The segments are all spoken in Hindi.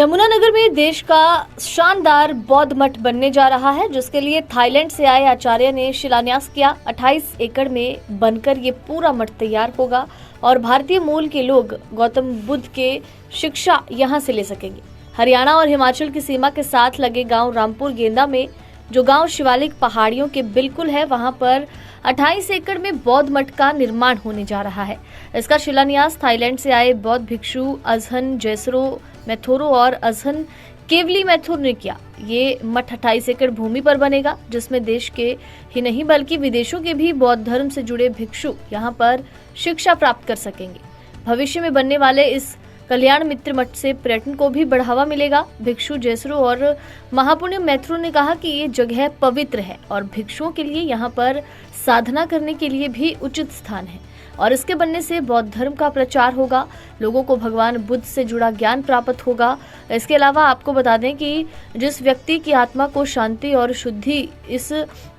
यमुनानगर में देश का शानदार बौद्ध मठ बनने जा रहा है, जिसके लिए थाईलैंड से आए आचार्य ने शिलान्यास किया। 28 एकड़ में बनकर ये पूरा मठ तैयार होगा और भारतीय मूल के लोग गौतम बुद्ध के शिक्षा यहाँ से ले सकेंगे। हरियाणा और हिमाचल की सीमा के साथ लगे गांव रामपुर गेंदा में, जो गांव शिवालिक पहाड़ियों के बिल्कुल है, वहां पर 28 एकड़ में बौद्ध मठ का निर्माण होने जा रहा है। इसका शिलान्यास थाईलैंड से आए बौद्ध भिक्षु अजहन जैसरो मैथुरु और अजहन केवली मैथुर ने किया। ये मठ 28 एकड़ भूमि पर बनेगा, जिसमें देश के ही नहीं बल्कि विदेशों के भी बौद्ध धर्म से जुड़े भिक्षु यहाँ पर शिक्षा प्राप्त कर सकेंगे। भविष्य में बनने वाले इस कल्याण मित्र मठ से पर्यटन को भी बढ़ावा मिलेगा। भिक्षु जैसरो और महापुण्य मैथुरु ने कहा कि ये जगह पवित्र है और भिक्षुओं के लिए यहाँ पर साधना करने के लिए भी उचित स्थान है और इसके बनने से बौद्ध धर्म का प्रचार होगा, लोगों को भगवान बुद्ध से जुड़ा ज्ञान प्राप्त होगा। इसके अलावा आपको बता दें कि जिस व्यक्ति की आत्मा को शांति और शुद्धि इस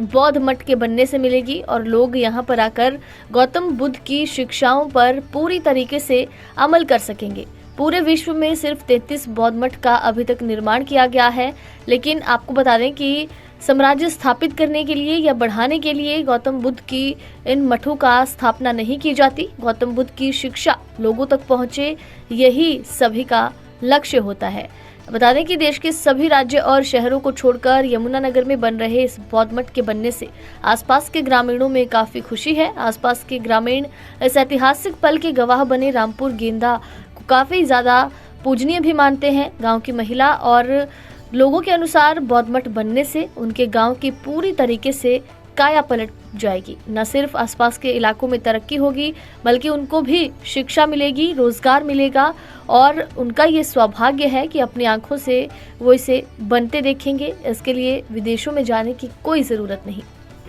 बौद्ध मठ के बनने से मिलेगी और लोग यहाँ पर आकर गौतम बुद्ध की शिक्षाओं पर पूरी तरीके से अमल कर सकेंगे। पूरे विश्व में सिर्फ 33 बौद्ध मठ का अभी तक निर्माण किया गया है, लेकिन आपको बता दें कि साम्राज्य स्थापित करने के लिए या बढ़ाने के लिए गौतम बुद्ध की इन मठों का स्थापना नहीं की जाती। गौतम बुद्ध की शिक्षा लोगों तक पहुंचे, यही सभी का लक्ष्य होता है। बता दें कि देश के सभी राज्य और शहरों को छोड़कर यमुनानगर में बन रहे इस बौद्ध मठ के बनने से आसपास के ग्रामीणों में काफी खुशी है। आसपास के ग्रामीण इस ऐतिहासिक पल के गवाह बने रामपुर गेंदा को काफी ज्यादा पूजनीय भी मानते हैं। गाँव की महिला और लोगों के अनुसार बौद्ध मठ बनने से उनके गांव की पूरी तरीके से काया पलट जाएगी। न सिर्फ आसपास के इलाकों में तरक्की होगी, बल्कि उनको भी शिक्षा मिलेगी, रोजगार मिलेगा और उनका ये सौभाग्य है कि अपनी आंखों से वो इसे बनते देखेंगे। इसके लिए विदेशों में जाने की कोई ज़रूरत नहीं।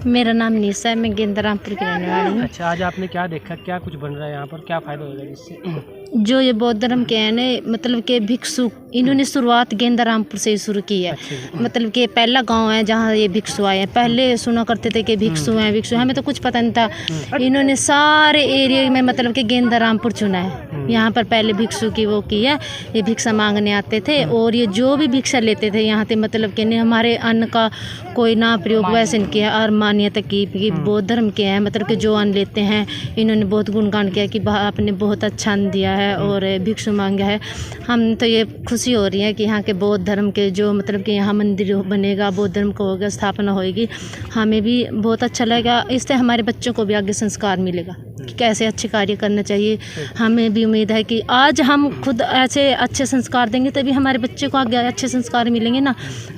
मेरा नाम निशा है, मैं गेंदा रामपुर की रहने वाली हूँ। अच्छा, आज आपने क्या देखा, क्या कुछ बन रहा है यहाँ पर, क्या फ़ायदा होगा इससे? जो ये बौद्ध धर्म के हैं ना, मतलब के भिक्षु, इन्होंने शुरुआत गेंदा रामपुर से ही शुरू की है। मतलब कि पहला गांव है जहाँ ये भिक्षु आए हैं। पहले सुना करते थे कि भिक्षु हैं भिक्षु, हमें तो कुछ पता नहीं था। इन्होंने सारे एरिया में मतलब कि गेंदा रामपुर चुना है। यहाँ पर पहले भिक्षु की वो की है, ये भिक्षा मांगने आते थे और ये जो भी भिक्षा लेते थे यहाँ पे, मतलब कि हमारे अन्न का कोई ना प्रयोग वैसे नहीं किया और मान्यता की बौद्ध धर्म के हैं। मतलब कि जो अन्न लेते हैं, इन्होंने बहुत गुणगान किया कि आपने बहुत अच्छा अन्न दिया है और भिक्षु मांगा है। हम तो ये खुशी हो रही है कि यहाँ के बौद्ध धर्म के जो मतलब कि यहाँ मंदिर बनेगा, बौद्ध धर्म को होगा, स्थापना होगी, हमें भी बहुत अच्छा लगेगा। इससे हमारे बच्चों को भी आगे संस्कार मिलेगा कि कैसे अच्छे कार्य करना चाहिए। हमें भी उम्मीद है कि आज हम खुद ऐसे अच्छे संस्कार देंगे तभी हमारे बच्चे को आगे अच्छे संस्कार मिलेंगे ना,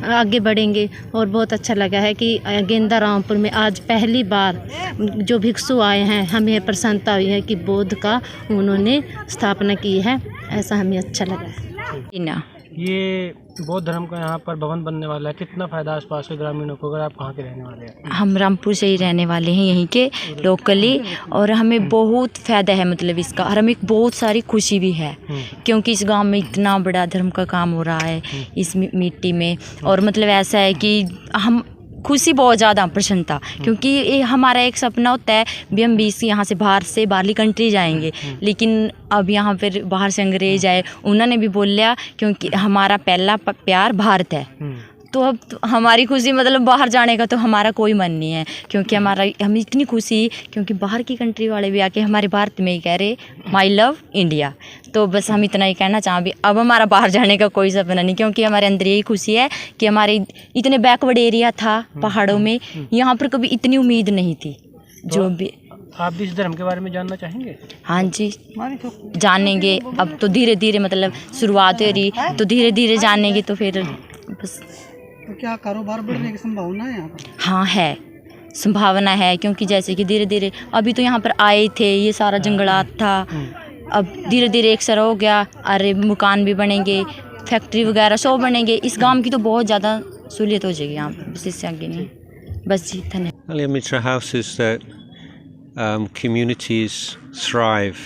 आगे बढ़ेंगे। और बहुत अच्छा लगा है कि गेंदा रामपुर में आज पहली बार जो भिक्षु आए हैं, हमें प्रसन्नता हुई है कि बौद्ध का उन्होंने स्थापना की है, ऐसा हमें अच्छा लगा है। ये बौद्ध धर्म का यहाँ पर भवन बनने वाला है, कितना फ़ायदा आसपास के ग्रामीणों को? अगर आप कहाँ के रहने वाले हैं? हम रामपुर से ही रहने वाले हैं, यहीं के लोकली, और हमें बहुत फ़ायदा है मतलब इसका, और हमें बहुत सारी खुशी भी है क्योंकि इस गांव में इतना बड़ा धर्म का काम हो रहा है इस मिट्टी में। और मतलब ऐसा है कि हम खुशी बहुत ज़्यादा प्रसन्नता, क्योंकि ये हमारा एक सपना होता है भी हम 20 यहाँ से बाहरली कंट्री जाएंगे, लेकिन अब यहाँ पर बाहर से अंग्रेज आए, उन्होंने भी बोल लिया क्योंकि हमारा पहला प्यार भारत है। तो अब हमारी खुशी मतलब बाहर जाने का तो हमारा कोई मन नहीं है, क्योंकि हम इतनी खुशी, क्योंकि बाहर की कंट्री वाले भी आके हमारे भारत में ही कह रहे माई लव इंडिया। तो बस हम इतना ही कहना चाहें, अब हमारा बाहर जाने का कोई सपना नहीं, क्योंकि हमारे अंदर यही खुशी है कि हमारे इतने बैकवर्ड एरिया था पहाड़ों में, यहाँ पर कभी इतनी उम्मीद नहीं थी। जो भी आप भी इस धर्म के बारे में जानना चाहेंगे? हाँ जी, जानेंगे। अब तो धीरे धीरे मतलब शुरुआत हो रही, तो धीरे धीरे जानेंगे, तो फिर बस। तो क्या कारोबार बढ़ने की संभावना है यहाँ पर? हाँ है, संभावना है, क्योंकि जैसे कि धीरे धीरे अभी तो यहाँ पर आए थे, ये सारा जंगलात था, अब धीरे धीरे एक सर हो गया, अरे मकान भी बनेंगे, फैक्ट्री वगैरह सब बनेंगे। इस गांव की तो बहुत ज़्यादा सहूलियत हो जाएगी यहाँ पर, बस इससे आगे नहीं। बस जी, धन्यवाद। Kalian Mitra House is that communities thrive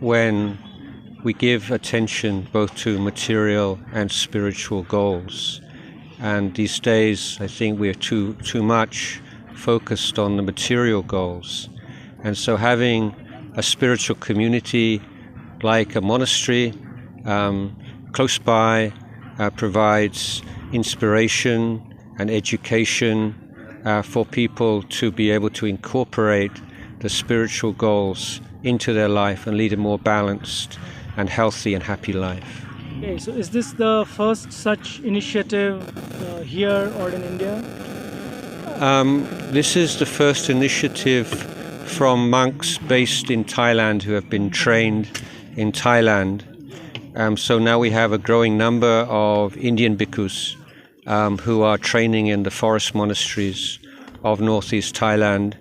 when we give attention both to material and spiritual goals. And these days, I think we are too much focused on the material goals. And so having a spiritual community like a monastery close by provides inspiration and education for people to be able to incorporate the spiritual goals into their life and lead a more balanced and healthy and happy life. Okay, so is this the first such initiative here or in India? This is the first initiative from monks based in Thailand who have been trained in Thailand. So now we have a growing number of Indian bhikkhus who are training in the forest monasteries of northeast Thailand,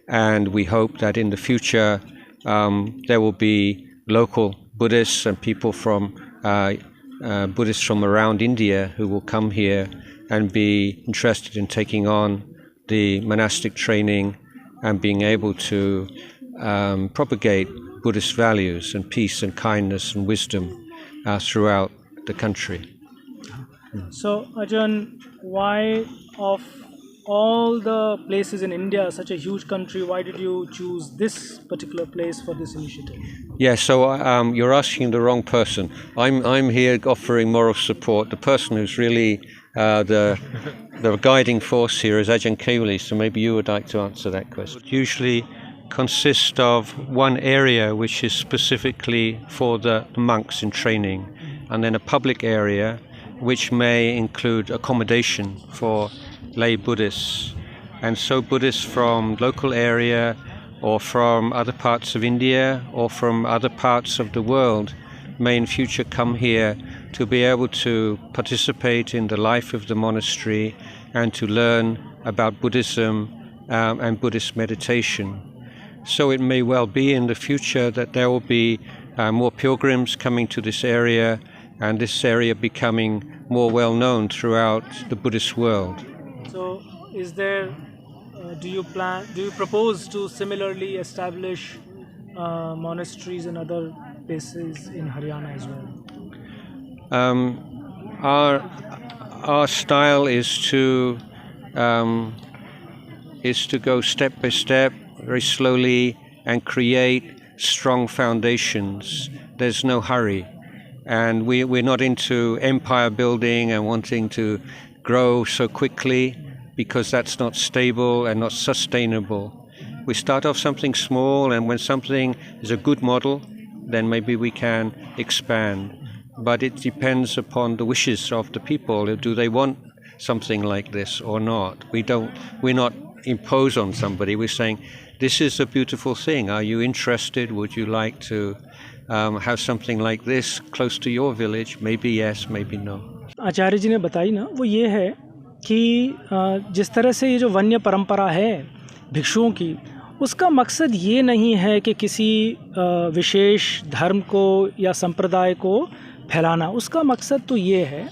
and we hope that in the future there will be local Buddhists and people from Buddhists from around India who will come here and be interested in taking on the monastic training and being able to propagate Buddhist values and peace and kindness and wisdom throughout the country. So Ajahn, why of all the places in India, such a huge country, why did you choose this particular place for this initiative? Yeah, so you're asking the wrong person. I'm here offering moral support. The person who's really the guiding force here is Ajahn Kewali, so maybe you would like to answer that question. It usually consists of one area which is specifically for the monks in training, and then a public area which may include accommodation for lay Buddhists. And so Buddhists from local area or from other parts of India or from other parts of the world may in future come here to be able to participate in the life of the monastery and to learn about Buddhism and Buddhist meditation. So it may well be in the future that there will be more pilgrims coming to this area and this area becoming more well known throughout the Buddhist world. So is there, do you propose to similarly establish monasteries in other places in Haryana as well? Our style is to go step by step, very slowly, and create strong foundations. There's no hurry, and we're not into empire building and wanting to grow so quickly, because that's not stable and not sustainable. We start off something small, and when something is a good model, then maybe we can expand. But it depends upon the wishes of the people. Do they want something like this or not? We're not impose on somebody. We're saying, this is a beautiful thing. Are you interested? Would you like to have something like this close to your village? Maybe yes, maybe no. आचार्य जी ने बताई ना, वो ये है कि जिस तरह से ये जो वन्य परंपरा है भिक्षुओं की, उसका मकसद ये नहीं है कि किसी विशेष धर्म को या संप्रदाय को फैलाना। उसका मकसद तो ये है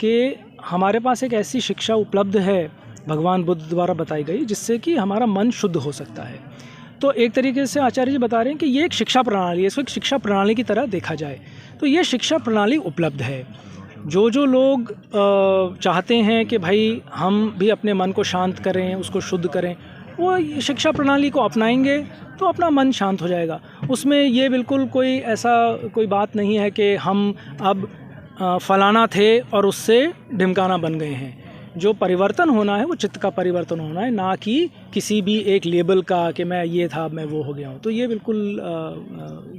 कि हमारे पास एक ऐसी शिक्षा उपलब्ध है भगवान बुद्ध द्वारा बताई गई, जिससे कि हमारा मन शुद्ध हो सकता है। तो एक तरीके से आचार्य जी बता रहे हैं कि ये एक शिक्षा प्रणाली है, इसको एक शिक्षा प्रणाली की तरह देखा जाए। तो ये शिक्षा प्रणाली उपलब्ध है। जो लोग चाहते हैं कि भाई हम भी अपने मन को शांत करें, उसको शुद्ध करें, वो शिक्षा प्रणाली को अपनाएंगे तो अपना मन शांत हो जाएगा। उसमें ये बिल्कुल कोई बात नहीं है कि हम अब फलाना थे और उससे ढिमकाना बन गए हैं। जो परिवर्तन होना है वो चित्त का परिवर्तन होना है, ना कि किसी भी एक लेबल का कि मैं ये था मैं वो हो गया हूँ। तो ये बिल्कुल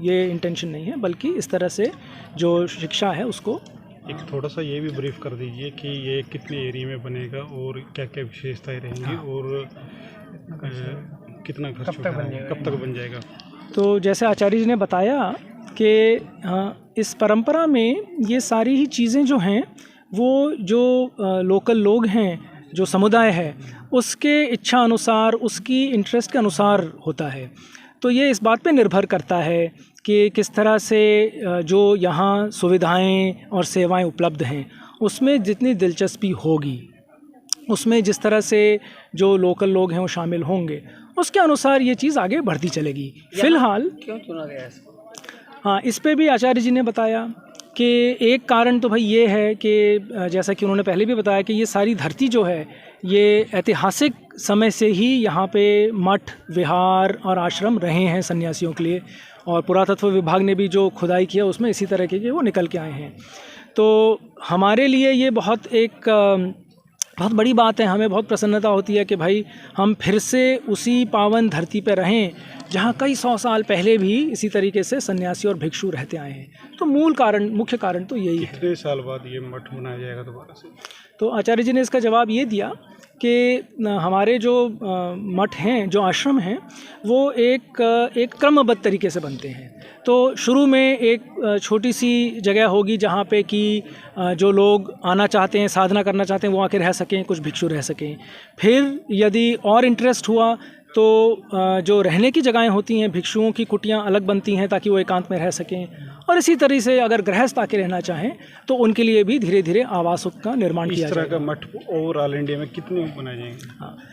ये इंटेंशन नहीं है, बल्कि इस तरह से जो शिक्षा है उसको एक थोड़ा सा ये भी ब्रीफ कर दीजिए कि ये कितने एरिया में बनेगा और क्या क्या विशेषताएं रहेंगी और कितना खर्च कब तक बन जाएगा। तो जैसे आचार्य जी ने बताया कि इस परंपरा में ये सारी ही चीज़ें जो हैं वो जो लोकल लोग हैं, जो समुदाय है, उसके इच्छा अनुसार, उसकी इंटरेस्ट के अनुसार होता है। तो ये इस बात पे निर्भर करता है कि किस तरह से जो यहाँ सुविधाएं और सेवाएं उपलब्ध हैं उसमें जितनी दिलचस्पी होगी, उसमें जिस तरह से जो लोकल लोग हैं वो शामिल होंगे, उसके अनुसार ये चीज़ आगे बढ़ती चलेगी। फ़िलहाल क्यों चुना गया इसको? हाँ, इस पे भी आचार्य जी ने बताया कि एक कारण तो भाई ये है कि जैसा कि उन्होंने पहले भी बताया कि ये सारी धरती जो है ये ऐतिहासिक समय से ही यहाँ पे मठ, विहार और आश्रम रहे हैं सन्यासियों के लिए, और पुरातत्व विभाग ने भी जो खुदाई किया उसमें इसी तरह के वो निकल के आए हैं। तो हमारे लिए ये बहुत बड़ी बात है। हमें बहुत प्रसन्नता होती है कि भाई हम फिर से उसी पावन धरती पर रहें जहाँ कई 100 साल पहले भी इसी तरीके से सन्यासी और भिक्षु रहते आए हैं। तो मुख्य कारण तो यही है। कितने साल बाद ये मठ बनाया जाएगा दोबारा से? तो आचार्य जी ने इसका जवाब ये दिया कि हमारे जो मठ हैं, जो आश्रम हैं, वो एक क्रमबद्ध तरीके से बनते हैं। तो शुरू में एक छोटी सी जगह होगी जहाँ पे कि जो लोग आना चाहते हैं, साधना करना चाहते हैं, वो आके रह सकें, कुछ भिक्षु रह सकें। फिर यदि और इंटरेस्ट हुआ तो जो रहने की जगहें होती हैं, भिक्षुओं की कुटियाँ अलग बनती हैं ताकि वो एकांत में रह सकें। और इसी तरह से अगर गृहस्थ आके रहना चाहें तो उनके लिए भी धीरे धीरे आवासों का निर्माण किया जाएगा। इस तरह का मठ ओवरऑल इंडिया में कितने बनाए जाएंगे?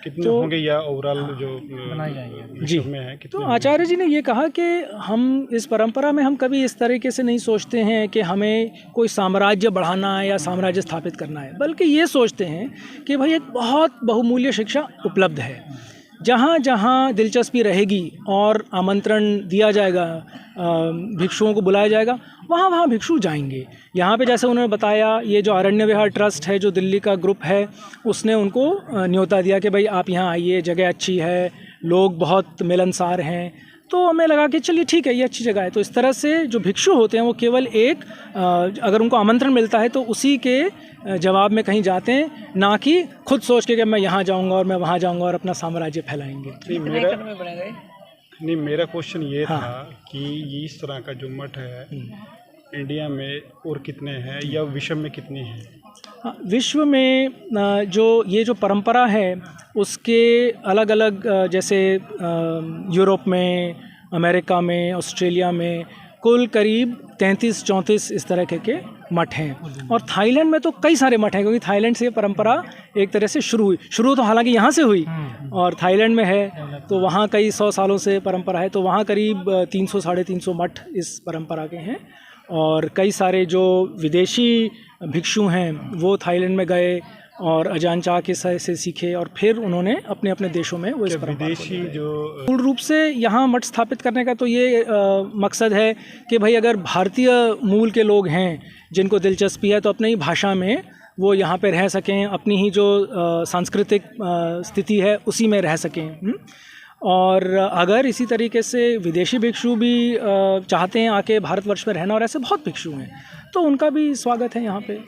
कितने होंगे या ओवरऑल जो बनाए जाएंगे जी में है? तो आचार्य जी ने ये कहा कि हम इस परंपरा में हम कभी इस तरीके से नहीं सोचते हैं कि हमें कोई साम्राज्य बढ़ाना है या साम्राज्य स्थापित करना है, बल्कि ये सोचते हैं कि भाई एक बहुत बहुमूल्य शिक्षा उपलब्ध है। जहाँ जहाँ दिलचस्पी रहेगी और आमंत्रण दिया जाएगा, भिक्षुओं को बुलाया जाएगा, वहाँ वहाँ भिक्षु जाएंगे। यहाँ पे जैसे उन्होंने बताया, ये जो अरण्य विहार ट्रस्ट है, जो दिल्ली का ग्रुप है, उसने उनको न्योता दिया कि भाई आप यहाँ आइए, जगह अच्छी है, लोग बहुत मिलनसार हैं। तो हमें लगा कि चलिए ठीक है, ये अच्छी जगह है। तो इस तरह से जो भिक्षु होते हैं वो केवल अगर उनको आमंत्रण मिलता है तो उसी के जवाब में कहीं जाते हैं, ना कि खुद सोच के कि मैं यहाँ जाऊँगा और मैं वहाँ जाऊँगा और अपना साम्राज्य फैलाएंगे। मेरा क्वेश्चन ये था कि इस तरह का जो मठ है इंडिया में और कितने हैं या विश्व में कितने हैं? विश्व में ये जो परंपरा है उसके अलग अलग, जैसे यूरोप में, अमेरिका में, ऑस्ट्रेलिया में कुल करीब 33-34 इस तरह के मठ हैं। और थाईलैंड में तो कई सारे मठ हैं, क्योंकि थाईलैंड से ये परंपरा एक तरह से शुरू तो हालांकि यहाँ से हुई और थाईलैंड में है, तो वहाँ कई 100 सालों से परंपरा है। तो वहाँ करीब 300-350 मठ इस परंपरा के हैं। और कई सारे जो विदेशी भिक्षु हैं वो थाईलैंड में गए और अजान चाह के से सीखे और फिर उन्होंने अपने अपने देशों में वो इस परंपरा विदेशी जो मूल रूप से यहाँ मठ स्थापित करने का तो ये मकसद है कि भाई अगर भारतीय मूल के लोग हैं जिनको दिलचस्पी है तो अपनी ही भाषा में वो यहाँ पे रह सकें, अपनी ही जो सांस्कृतिक स्थिति है उसी में रह सकें। और अगर इसी तरीके से विदेशी भिक्षु भी चाहते हैं आके भारतवर्ष में रहना, और ऐसे बहुत भिक्षु हैं, तो उनका भी स्वागत है यहाँ पे।